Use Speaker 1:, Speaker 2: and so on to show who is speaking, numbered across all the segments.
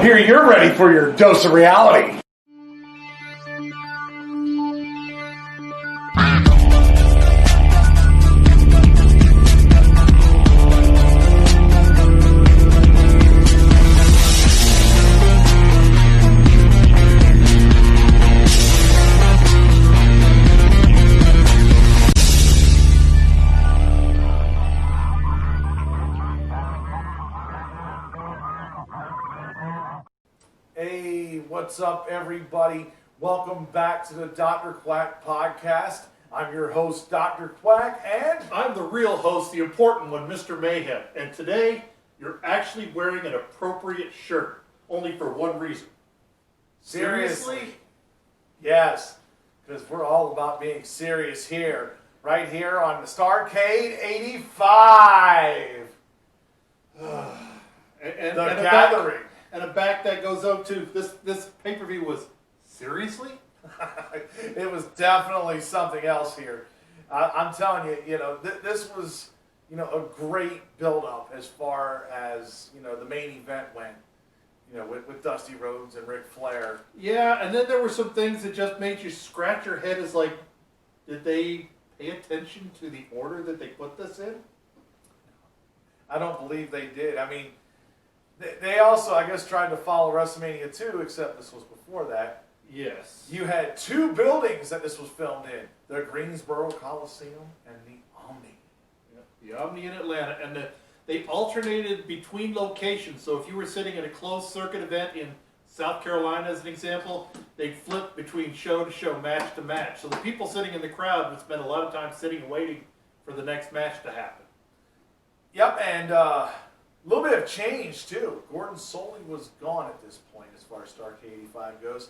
Speaker 1: Here you're ready for your dose of reality. Hey, what's up, everybody? Welcome back to the Dr. Quack podcast. I'm your host, Dr. Quack, and
Speaker 2: I'm the real host, the important one, Mr. Mayhem. And today, you're actually wearing an appropriate shirt, only for one reason.
Speaker 1: seriously? Yes, because we're all about being serious here, right here on the Starcade 85.
Speaker 2: And
Speaker 1: The
Speaker 2: a
Speaker 1: Gathering.
Speaker 2: and a back that goes up to this pay-per-view was, seriously?
Speaker 1: It was definitely something else here. I'm telling you, this was, a great build-up as far as, the main event went, with Dusty Rhodes and Ric Flair.
Speaker 2: Yeah, and then there were some things that just made you scratch your head as like, did they pay attention to the order that they put this in?
Speaker 1: I don't believe they did. I mean, they also, I guess, tried to follow WrestleMania 2, except this was before that.
Speaker 2: Yes.
Speaker 1: You had two buildings that this was filmed in, the Greensboro Coliseum and the Omni.
Speaker 2: The Omni in Atlanta, and they alternated between locations. So if you were sitting at a closed circuit event in South Carolina, as an example, they'd flip between show to show, match to match. So the people sitting in the crowd would spend a lot of time sitting and waiting for the next match to happen.
Speaker 1: Yep, and a little bit of change, too. Gordon Soley was gone at this point as far as Starcade 85 goes.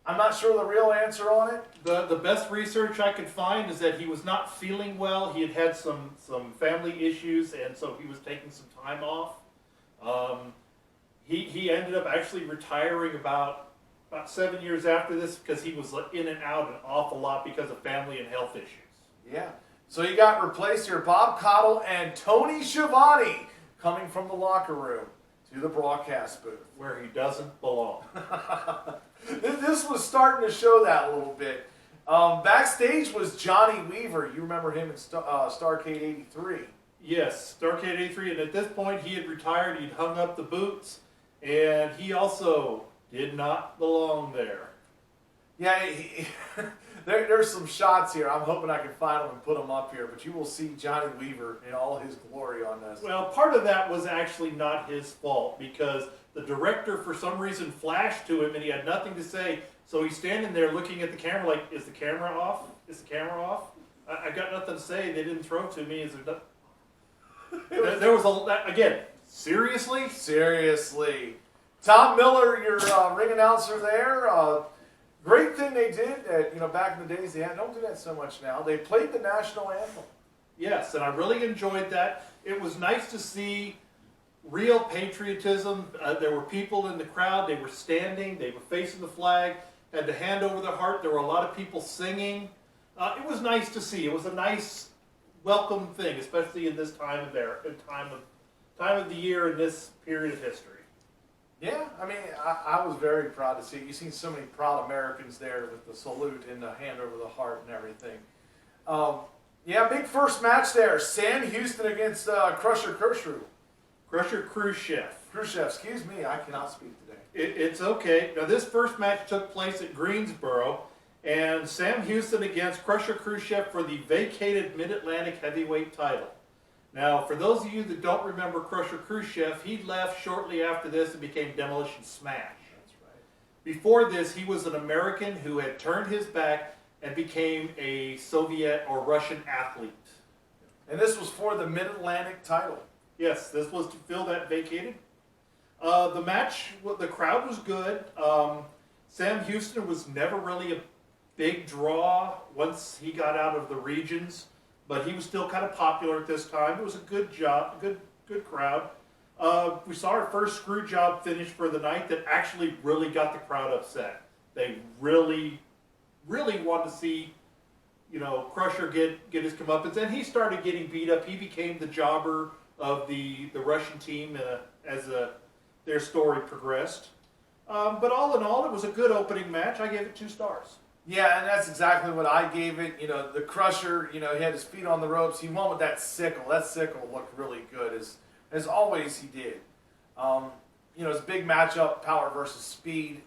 Speaker 1: I'm not sure the real answer on it.
Speaker 2: The best research I could find is that he was not feeling well. He had some family issues, and so he was taking some time off. He ended up actually retiring about 7 years after this because he was in and out an awful lot because of family and health issues.
Speaker 1: Yeah. So you got replaced here, Bob Caudle and Tony Schiavone coming from the locker room to the broadcast booth.
Speaker 2: Where he doesn't belong.
Speaker 1: This was starting to show that a little bit. Backstage was Johnny Weaver. You remember him in Starcade 83.
Speaker 2: Yes, Starcade 83, and at this point he had retired, he'd hung up the boots, and he also did not belong there.
Speaker 1: Yeah, there's some shots here. I'm hoping I can find them and put them up here, but you will see Johnny Weaver in all his glory on this.
Speaker 2: Well, part of that was actually not his fault, because the director for some reason flashed to him and he had nothing to say, so he's standing there looking at the camera like, is the camera off? Is the camera off? I got nothing to say, they didn't throw to me. Is there there was again, seriously?
Speaker 1: Seriously. Tom Miller, your ring announcer there. Great thing they did that, back in the days, they don't do that so much now. They played the national anthem.
Speaker 2: Yes, and I really enjoyed that. It was nice to see real patriotism. There were people in the crowd. They were standing. They were facing the flag. Had the hand over their heart. There were a lot of people singing. It was nice to see. It was a nice, welcome thing, especially in this time of the year in this period of history.
Speaker 1: Yeah, I mean, I was very proud to see it. You've seen so many proud Americans there with the salute and the hand over the heart and everything. Yeah, big first match there. Sam Houston against Crusher Khrushchev.
Speaker 2: Crusher Khrushchev.
Speaker 1: Khrushchev, excuse me, I cannot speak today.
Speaker 2: It's okay. Now, this first match took place at Greensboro, and Sam Houston against Crusher Khrushchev for the vacated Mid-Atlantic Heavyweight title. Now, for those of you that don't remember Crusher Khrushchev, he left shortly after this and became Demolition Smash.
Speaker 1: That's right.
Speaker 2: Before this, he was an American who had turned his back and became a Soviet or Russian athlete.
Speaker 1: And this was for the Mid-Atlantic title.
Speaker 2: Yes, this was to fill that vacated. The match, the crowd was good. Sam Houston was never really a big draw once he got out of the regions, but he was still kind of popular at this time. It was a good job, good crowd. We saw our first screw job finish for the night that actually really got the crowd upset. They really wanted to see, Crusher get his comeuppance, and he started getting beat up. He became the jobber of the Russian team as their story progressed. But all in all, it was a good opening match. I gave it 2 stars.
Speaker 1: Yeah, and that's exactly what I gave it. You know, the Crusher, you know, he had his feet on the ropes. He won with that sickle. That sickle looked really good, as always he did. You know, his big matchup, power versus speed.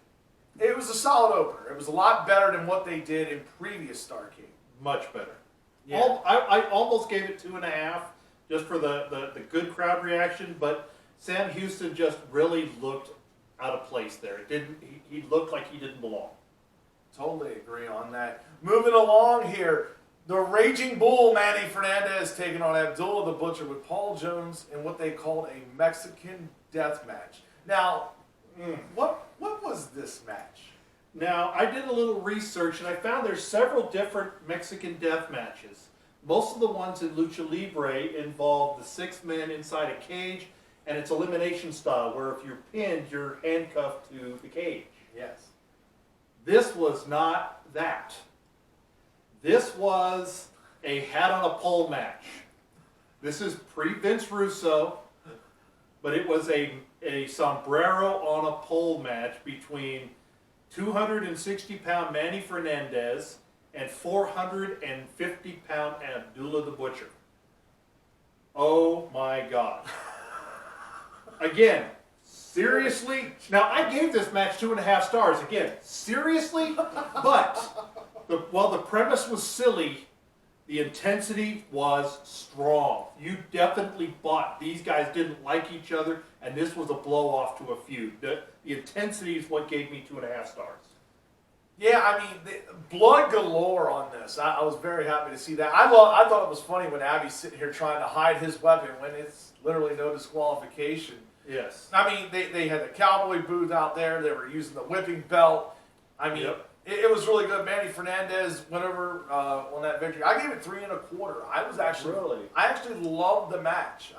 Speaker 1: It was a solid opener. It was a lot better than what they did in previous Starcade.
Speaker 2: Much better.
Speaker 1: Yeah.
Speaker 2: I almost gave it 2.5 just for the good crowd reaction, but Sam Houston just really looked out of place there. It didn't. He looked like he didn't belong.
Speaker 1: Totally agree on that. Moving along here, the Raging Bull, Manny Fernandez, taking on Abdullah the Butcher with Paul Jones in what they called a Mexican death match. Now, what was this match?
Speaker 2: Now, I did a little research, and I found there's several different Mexican death matches. Most of the ones in Lucha Libre involve the 6 men inside a cage, and it's elimination style, where if you're pinned, you're handcuffed to the cage.
Speaker 1: Yes.
Speaker 2: This was not that. This was a hat-on-a-pole match. This is pre-Vince Russo, but it was a sombrero-on-a-pole match between 260-pound Manny Fernandez and 450-pound Abdullah the Butcher. Oh my God. Again, seriously? Now, I gave this match 2.5 stars. Again, seriously? But, while the premise was silly, the intensity was strong. You definitely bought. These guys didn't like each other, and this was a blow-off to a feud. The intensity is what gave me 2.5 stars.
Speaker 1: Yeah, I mean, blood galore on this. I was very happy to see that. I thought it was funny when Abby's sitting here trying to hide his weapon when it's literally no disqualification.
Speaker 2: Yes.
Speaker 1: I mean, they had the cowboy booth out there. They were using the whipping belt. I mean,
Speaker 2: Yep.
Speaker 1: it was really good. Manny Fernandez went over on that victory. I gave it 3.25. I actually loved the match.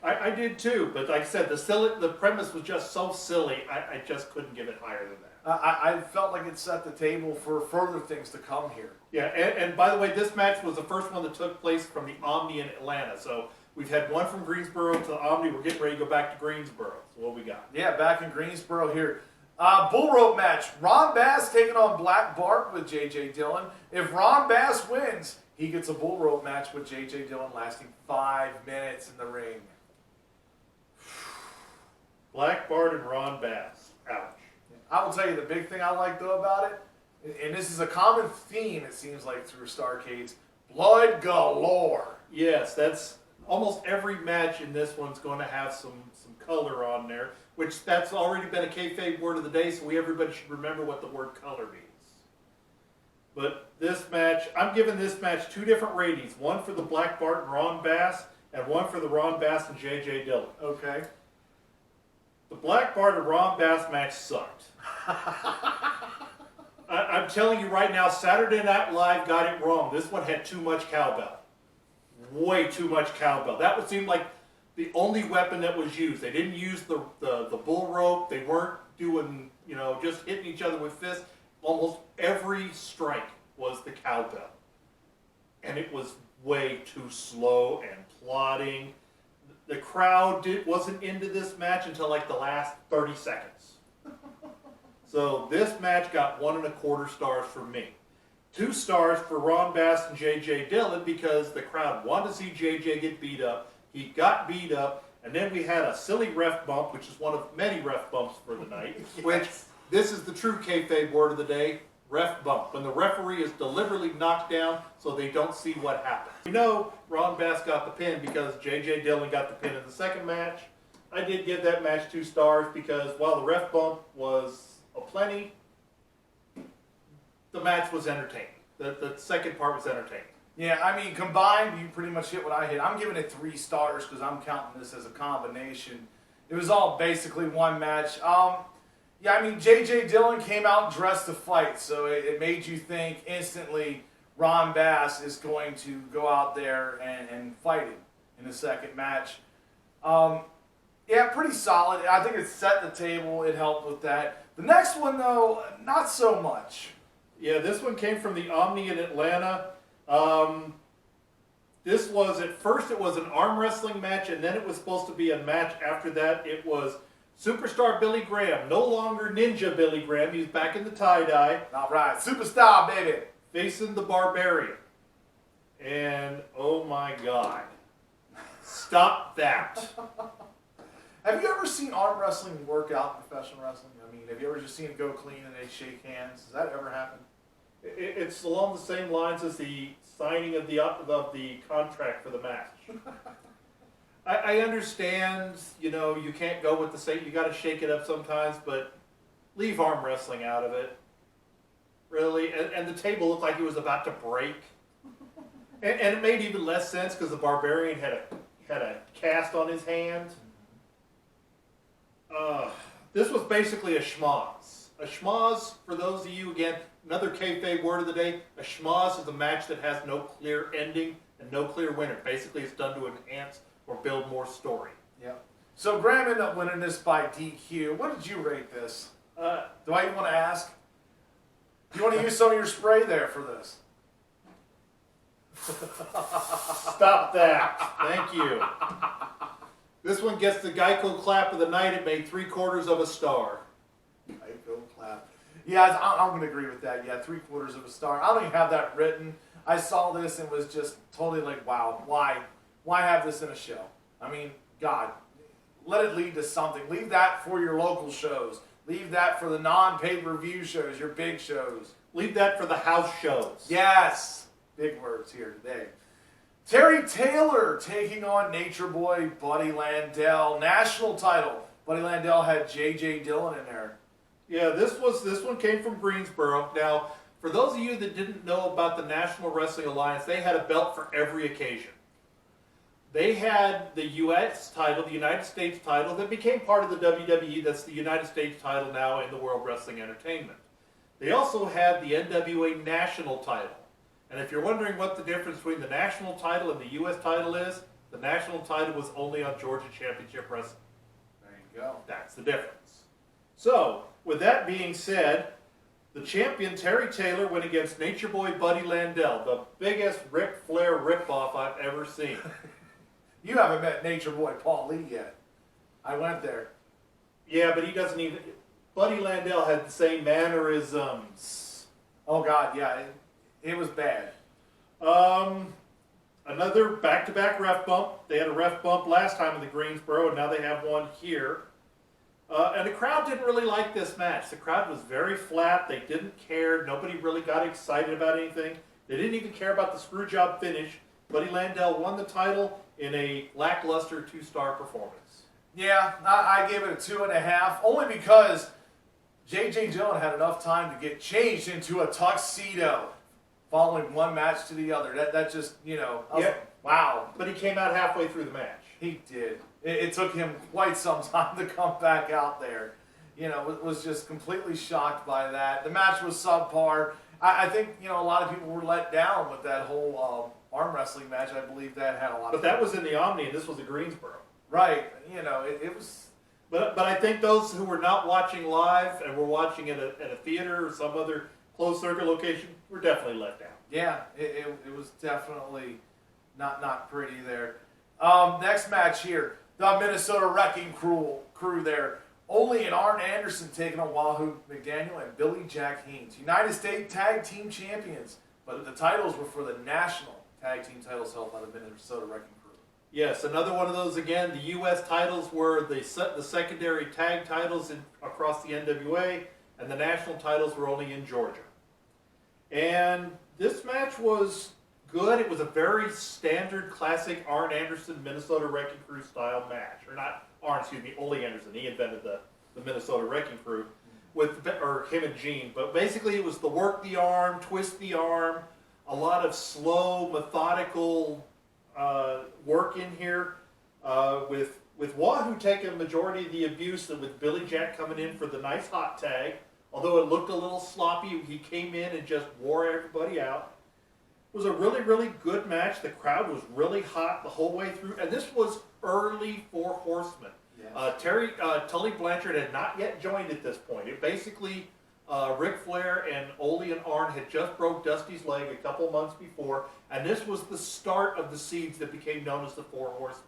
Speaker 2: I did too, but like I said, the premise was just so silly, I just couldn't give it higher than that.
Speaker 1: I felt like it set the table for further things to come here.
Speaker 2: Yeah, and by the way, this match was the first one that took place from the Omni in Atlanta. So we've had one from Greensboro to the Omni. We're getting ready to go back to Greensboro. So what we got?
Speaker 1: Yeah, back in Greensboro here. Bull rope match. Ron Bass taking on Black Bart with J.J. Dillon. If Ron Bass wins, he gets a bull rope match with J.J. Dillon lasting 5 minutes in the ring.
Speaker 2: Black Bart and Ron Bass. Ouch.
Speaker 1: I will tell you the big thing I like though about it, and this is a common theme it seems like through Starcades, blood galore.
Speaker 2: Yes, that's almost every match in this one's going to have some color on there, which that's already been a kayfabe word of the day, so everybody should remember what the word color means. But this match, I'm giving this match 2 different ratings, one for the Black Bart and Ron Bass, and one for the Ron Bass and J.J. Dillon.
Speaker 1: Okay.
Speaker 2: The Black Bart and Ron Bass match sucked. I'm telling you right now, Saturday Night Live got it wrong. This one had too much cowbell. Way too much cowbell. That would seem like the only weapon that was used. They didn't use the bull rope. They weren't doing, just hitting each other with fists. Almost every strike was the cowbell. And it was way too slow and plodding. The crowd wasn't into this match until like the last 30 seconds. So this match got 1.25 stars from me. 2 stars for Ron Bass and J.J. Dillon because the crowd wanted to see J.J. get beat up. He got beat up, and then we had a silly ref bump, which is one of many ref bumps for the night,
Speaker 1: Yes.
Speaker 2: which this is the true kayfabe word of the day, ref bump. When the referee is deliberately knocked down so they don't see what happened. We know Ron Bass got the pin because J.J. Dillon got the pin in the second match. I did give that match 2 stars because while the ref bump was aplenty, the match was entertaining. The second part was entertaining.
Speaker 1: Yeah, I mean, combined, you pretty much hit what I hit. I'm giving it 3 stars because I'm counting this as a combination. It was all basically one match. Yeah, I mean, J.J. Dillon came out dressed to fight, so it made you think instantly Ron Bass is going to go out there and fight him in the second match. Yeah, pretty solid. I think it set the table. It helped with that. The next one, though, not so much.
Speaker 2: Yeah, this one came from the Omni in Atlanta. This was, at first it was an arm wrestling match, and then it was supposed to be a match after that. It was Superstar Billy Graham, no longer Ninja Billy Graham, he's back in the tie-dye.
Speaker 1: All right, superstar, baby.
Speaker 2: Facing the Barbarian. And, oh my God. Stop that.
Speaker 1: Have you ever seen arm wrestling work out in professional wrestling? I mean, have you ever just seen it go clean and they shake hands? Does that ever happen?
Speaker 2: It's along the same lines as the signing of the contract for the match. I understand, you know, you can't go with the same, you got to shake it up sometimes, but leave arm wrestling out of it. Really, and the table looked like it was about to break. And it made even less sense because the Barbarian had a cast on his hand. This was basically a schmoz. A schmoz, for those of you, again, another kayfabe word of the day, a schmoz is a match that has no clear ending and no clear winner. Basically, it's done to enhance or build more story.
Speaker 1: Yeah. So Graham ended up winning this by DQ. What did you rate this? Do I even want to ask? Do you want to use some of your spray there for this?
Speaker 2: Stop that. Thank you. This one gets the Geico clap of the night. It made 3/4 of a star.
Speaker 1: Geico clap. Yeah, I'm going to agree with that. Yeah, 3/4 of a star. I don't even have that written. I saw this and was just totally like, wow, why have this in a show? I mean, God, let it lead to something. Leave that for your local shows. Leave that for the non-pay-per-view shows, your big shows.
Speaker 2: Leave that for the house shows.
Speaker 1: Yes. Big words here today. Terry Taylor taking on Nature Boy Buddy Landell. National title. Buddy Landell had J.J. Dillon in there.
Speaker 2: Yeah, this one came from Greensboro. Now, for those of you that didn't know about the National Wrestling Alliance, they had a belt for every occasion. They had the U.S. title, the United States title, that became part of the WWE. That's the United States title now in the World Wrestling Entertainment. They also had the NWA National title. And if you're wondering what the difference between the national title and the U.S. title is, the national title was only on Georgia Championship Wrestling.
Speaker 1: There you go.
Speaker 2: That's the difference. So, with that being said, the champion, Terry Taylor, went against Nature Boy Buddy Landell, the biggest Ric Flair ripoff I've ever seen.
Speaker 1: You haven't met Nature Boy Paul Lee yet. I went there.
Speaker 2: Yeah, but he doesn't even... Buddy Landell had the same mannerisms.
Speaker 1: Oh, God, yeah. It was bad.
Speaker 2: Another back-to-back ref bump. They had a ref bump last time in the Greensboro, and now they have one here. And the crowd didn't really like this match. The crowd was very flat. They didn't care. Nobody really got excited about anything. They didn't even care about the screw job finish. Buddy Landell won the title in a lackluster 2-star performance.
Speaker 1: Yeah, I gave it a 2.5, only because J.J. Dillon had enough time to get changed into a tuxedo following one match to the other. That just, you know, wow.
Speaker 2: But he came out halfway through the match.
Speaker 1: He did. It took him quite some time to come back out there. You know, was just completely shocked by that. The match was subpar. I think, you know, a lot of people were let down with that whole arm wrestling match. I believe that had a lot of...
Speaker 2: But that was in the Omni, and this was the Greensboro.
Speaker 1: Right. You know, it was...
Speaker 2: But I think those who were not watching live and were watching at a theater or some other closed circuit location were definitely let down.
Speaker 1: Yeah, it was definitely not pretty there. Next match here, the Minnesota Wrecking Crew there. Ole and Arn Anderson taking on Wahoo McDaniel and Billy Jack Haynes. United States Tag Team Champions, but the titles were for the national tag team titles held by the Minnesota Wrecking Crew.
Speaker 2: Yes, another one of those again. The U.S. titles were the secondary tag titles across the NWA, and the national titles were only in Georgia. And this match was good. It was a very standard, classic Arn Anderson, Minnesota Wrecking Crew style match. Or not Arn, excuse me, Ole Anderson. He invented the Minnesota Wrecking Crew, or him and Gene. But basically it was the work the arm, twist the arm, a lot of slow, methodical work in here, with Wahoo taking a majority of the abuse, and with Billy Jack coming in for the nice hot tag. Although it looked a little sloppy, he came in and just wore everybody out. It was a really, really good match. The crowd was really hot the whole way through, and this was early for Horseman. Yes. Tully Blanchard had not yet joined at this point. It basically, Ric Flair and Ole and Arn had just broke Dusty's leg a couple months before, and this was the start of the seeds that became known as the Four Horsemen.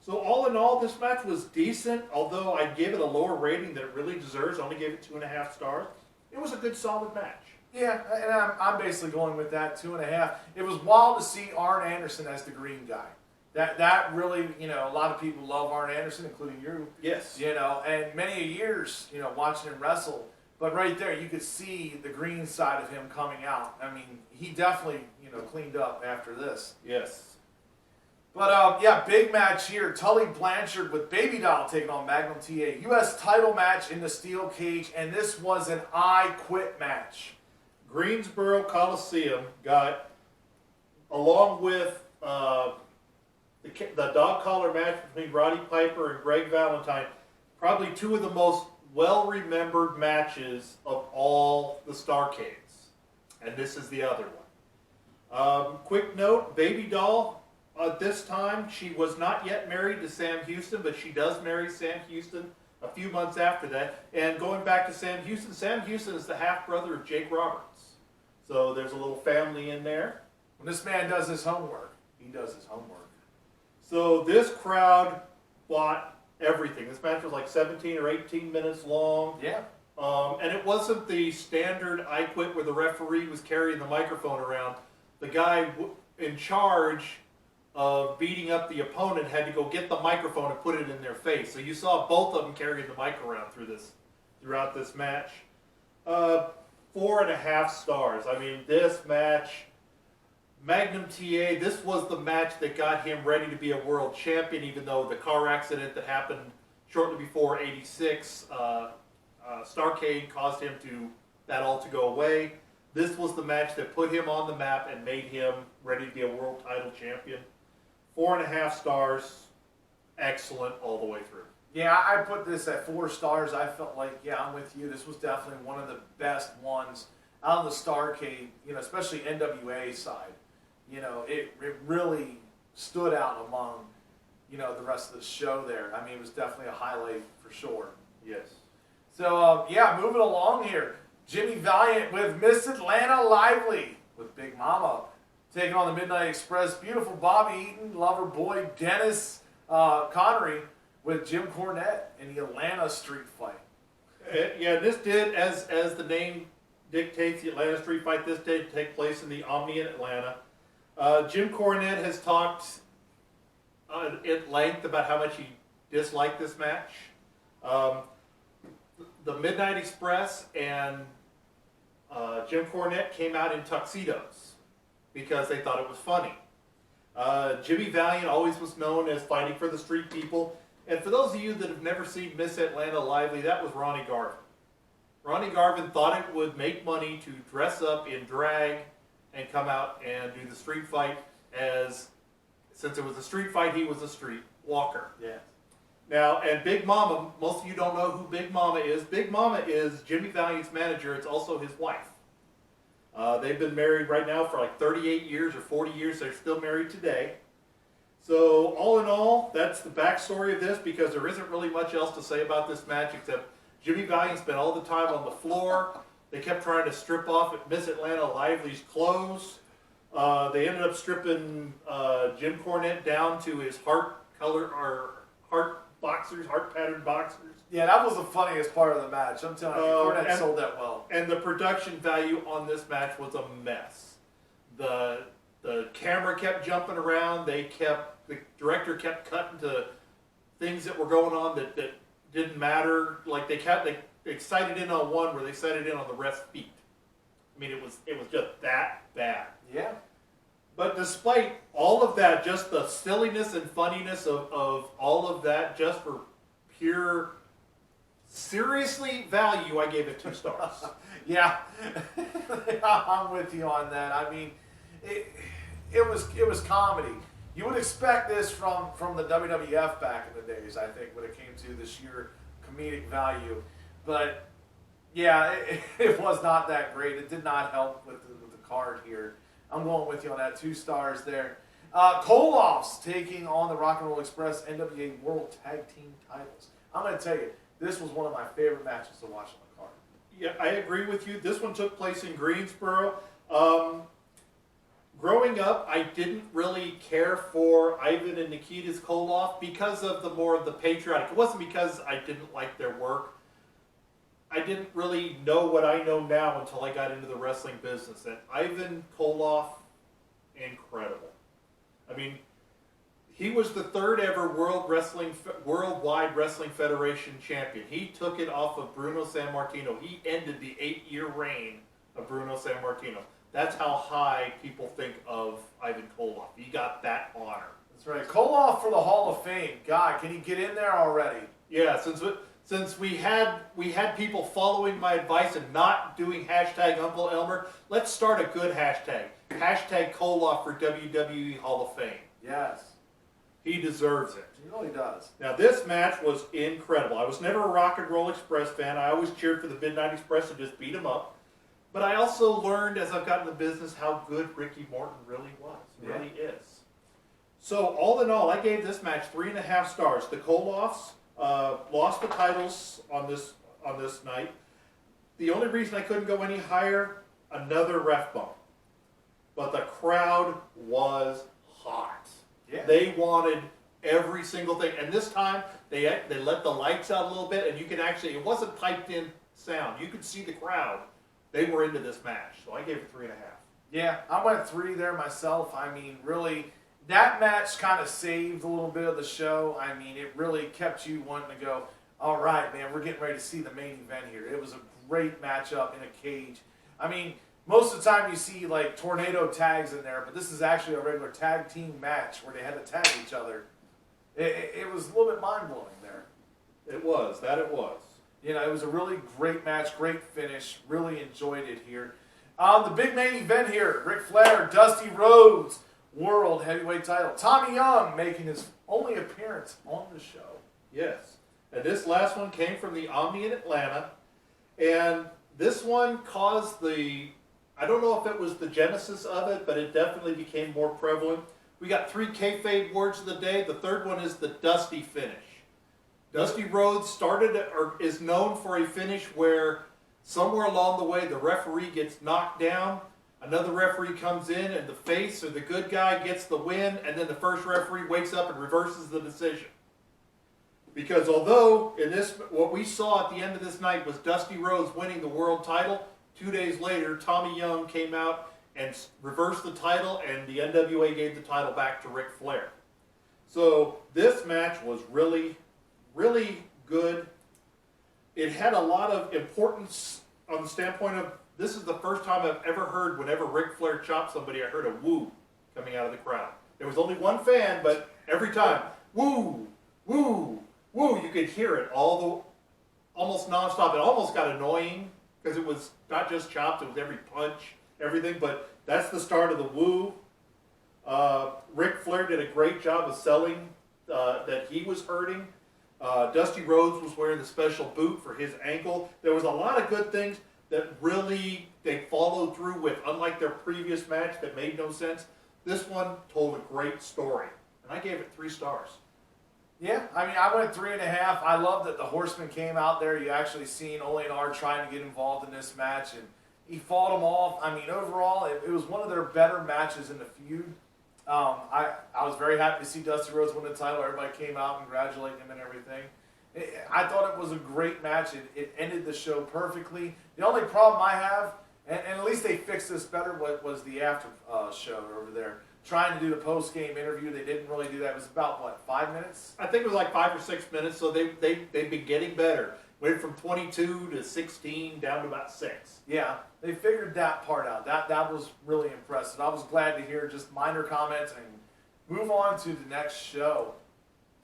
Speaker 2: So all in all, this match was decent, although I gave it a lower rating than it really deserves. I only gave it 2.5 stars. It was a good, solid match.
Speaker 1: Yeah, and I'm basically going with that 2.5. It was wild to see Arn Anderson as the green guy. That really, you know, a lot of people love Arn Anderson, including you.
Speaker 2: Yes.
Speaker 1: You know, and many years, you know, watching him wrestle. But right there, you could see the green side of him coming out. I mean, he definitely, you know, cleaned up after this.
Speaker 2: Yes.
Speaker 1: But, yeah, big match here. Tully Blanchard with Baby Doll taking on Magnum TA. U.S. title match in the steel cage, and this was an I Quit match.
Speaker 2: Greensboro Coliseum got, along with the dog collar match between Roddy Piper and Greg Valentine, probably two of the most well-remembered matches of all the Starcades. And this is the other one. Quick note, Baby Doll, this time she was not yet married to Sam Houston, but she does marry Sam Houston a few months after that. And going back to Sam Houston is the half-brother of Jake Roberts. So there's a little family in there.
Speaker 1: When this man does his homework, he does his homework.
Speaker 2: So this crowd bought everything. This match was like 17 or 18 minutes long.
Speaker 1: Yeah.
Speaker 2: And it wasn't the standard I Quit where the referee was carrying the microphone around. The guy in charge of beating up the opponent had to go get the microphone and put it in their face. So you saw both of them carrying the mic around throughout this match. 4.5 stars. I mean, this match, Magnum TA, this was the match that got him ready to be a world champion, even though the car accident that happened shortly before '86, Starcade caused him that all to go away. This was the match that put him on the map and made him ready to be a world title champion. 4.5 stars, excellent all the way through.
Speaker 1: Yeah, I put this at 4 stars. I felt like, yeah, I'm with you. This was definitely one of the best ones out of the Starcade, you know, especially NWA side. You know, it really stood out among, you know, the rest of the show there. I mean, it was definitely a highlight for sure.
Speaker 2: Yes.
Speaker 1: So, yeah, moving along here. Jimmy Valiant with Miss Atlanta Lively with Big Mama taking on the Midnight Express. Beautiful Bobby Eaton, lover boy Dennis Connery with Jim Cornette in the Atlanta Street Fight.
Speaker 2: Yeah, this did, as the name dictates, the Atlanta Street Fight, this did take place in the Omni in Atlanta. Jim Cornette has talked at length about how much he disliked this match. The Midnight Express and Jim Cornette came out in tuxedos because they thought it was funny. Jimmy Valiant always was known as fighting for the street people. And for those of you that have never seen Miss Atlanta Lively, that was Ronnie Garvin. Ronnie Garvin thought it would make money to dress up in drag and come out and do the street fight since it was a street fight, he was a street walker.
Speaker 1: Yeah.
Speaker 2: Now, and Big Mama, most of you don't know who Big Mama is. Big Mama is Jimmy Valiant's manager. It's also his wife. They've been married right now for like 38 years or 40 years. They're still married today. So all in all, that's the backstory of this because there isn't really much else to say about this match except Jimmy Valiant spent all the time on the floor. They kept trying to strip off Miss Atlanta Lively's clothes. They ended up stripping Jim Cornette down to his heart patterned boxers.
Speaker 1: Yeah, that was the funniest part of the match. I'm telling you, Cornette sold that well.
Speaker 2: And the production value on this match was a mess. The camera kept jumping around. The director kept cutting to things that were going on that didn't matter. Like they sighted in on one where they sighted in on the ref's feet. I mean, it was just that bad.
Speaker 1: Yeah.
Speaker 2: But despite all of that, just the silliness and funniness of all of that, just for pure, seriously value, I gave it 2 stars.
Speaker 1: Yeah, I'm with you on that. I mean, it was comedy. You would expect this from the WWF back in the days, I think, when it came to the sheer comedic value. But yeah, it was not that great. It did not help with the card here. I'm going with you on that. 2 stars there. Koloff's taking on the Rock and Roll Express NWA World Tag Team titles. I'm going to tell you, this was one of my favorite matches to watch on the card.
Speaker 2: Yeah, I agree with you. This one took place in Greensboro. growing up, I didn't really care for Ivan and Nikita's Koloff because of the more of the patriotic. It wasn't because I didn't like their work. I didn't really know what I know now until I got into the wrestling business. And Ivan Koloff, incredible. I mean, he was the third ever Worldwide Wrestling Federation champion. He took it off of Bruno Sammartino. He ended the 8-year reign of Bruno Sammartino. That's how high people think of Ivan Koloff. He got that honor.
Speaker 1: That's right. Koloff for the Hall of Fame. God, can he get in there already?
Speaker 2: Yeah, since we had people following my advice and not doing hashtag Uncle Elmer, let's start a good hashtag. Hashtag Koloff for WWE Hall of Fame.
Speaker 1: Yes.
Speaker 2: He deserves it.
Speaker 1: He really does.
Speaker 2: Now, this match was incredible. I was never a Rock and Roll Express fan. I always cheered for the Midnight Express and just beat him up. But I also learned as I've gotten in the business how good Ricky Morton really was, really is. So, all in all, I gave this match 3.5 stars. The Koloffs lost the titles on this night. The only reason I couldn't go any higher, another ref bump. But the crowd was hot. Yeah. They wanted every single thing. And this time, they let the lights out a little bit, and you can actually, it wasn't piped in sound. You could see the crowd. They were into this match. So I gave it 3.5.
Speaker 1: Yeah, I went 3 there myself. I mean, really, that match kind of saved a little bit of the show. I mean, it really kept you wanting to go, all right, man, we're getting ready to see the main event here. It was a great matchup in a cage. I mean, most of the time you see like tornado tags in there, but this is actually a regular tag team match where they had to tag each other. It was a little bit mind-blowing there.
Speaker 2: It was.
Speaker 1: You know, it was a really great match, great finish. Really enjoyed it here. The big main event here, Ric Flair, Dusty Rhodes, World Heavyweight title. Tommy Young making his only appearance on the show.
Speaker 2: Yes. And this last one came from the Omni in Atlanta. And this one caused I don't know if it was the genesis of it, but it definitely became more prevalent. We got 3 kayfabe words of the day. The third one is the Dusty finish. Dusty Rhodes is known for a finish where somewhere along the way the referee gets knocked down, another referee comes in, and the face or the good guy gets the win, and then the first referee wakes up and reverses the decision. Because although in this, what we saw at the end of this night was Dusty Rhodes winning the world title, 2 days later Tommy Young came out and reversed the title, and the NWA gave the title back to Ric Flair. So this match was really, really good. It had a lot of importance on the standpoint of, this is the first time I've ever heard, whenever Ric Flair chopped somebody, I heard a woo coming out of the crowd. There was only one fan, but every time, woo, woo, woo, you could hear it almost nonstop. It almost got annoying because it was not just chopped, it was every punch, everything, but that's the start of the woo. Ric Flair did a great job of selling that he was hurting. Dusty Rhodes was wearing the special boot for his ankle. There was a lot of good things that really they followed through with, unlike their previous match that made no sense. This one told a great story, and I gave it 3 stars.
Speaker 1: Yeah, I mean, I went 3.5. I love that the Horseman came out there. You actually seen Ole and R trying to get involved in this match, and he fought them off. I mean, overall, it was one of their better matches in the feud. I was very happy to see Dusty Rhodes win the title. Everybody came out congratulating him and everything. I thought it was a great match. It ended the show perfectly. The only problem I have, and at least they fixed this better, was the after show over there. Trying to do the post-game interview, they didn't really do that. It was about, what, 5 minutes?
Speaker 2: I think it was like 5 or 6 minutes, so they've been getting better. Went from 22 to 16 down to about 6.
Speaker 1: Yeah, they figured that part out. That was really impressive. I was glad to hear just minor comments and move on to the next show.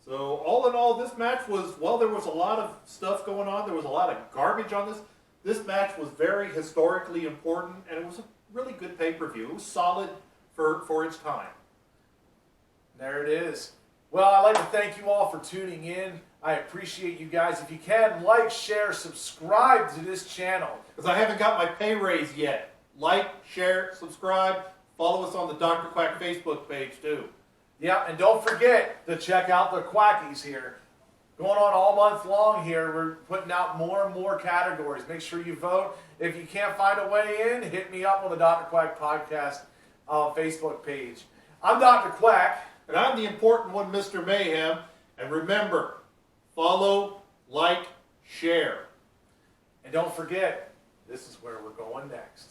Speaker 2: So all in all, this match was, well, there was a lot of stuff going on. There was a lot of garbage on this. This match was very historically important, and it was a really good pay-per-view. It was solid for its time.
Speaker 1: There it is. Well, I'd like to thank you all for tuning in. I appreciate you guys. If you can, like, share, subscribe to this channel.
Speaker 2: Because I haven't got my pay raise yet. Like, share, subscribe. Follow us on the Dr. Quack Facebook page, too.
Speaker 1: Yeah, and don't forget to check out the Quackies here. Going on all month long here. We're putting out more and more categories. Make sure you vote. If you can't find a way in, hit me up on the Dr. Quack podcast Facebook page. I'm Dr. Quack.
Speaker 2: And I'm the important one, Mr. Mayhem. And remember, follow, like, share.
Speaker 1: And don't forget, this is where we're going next.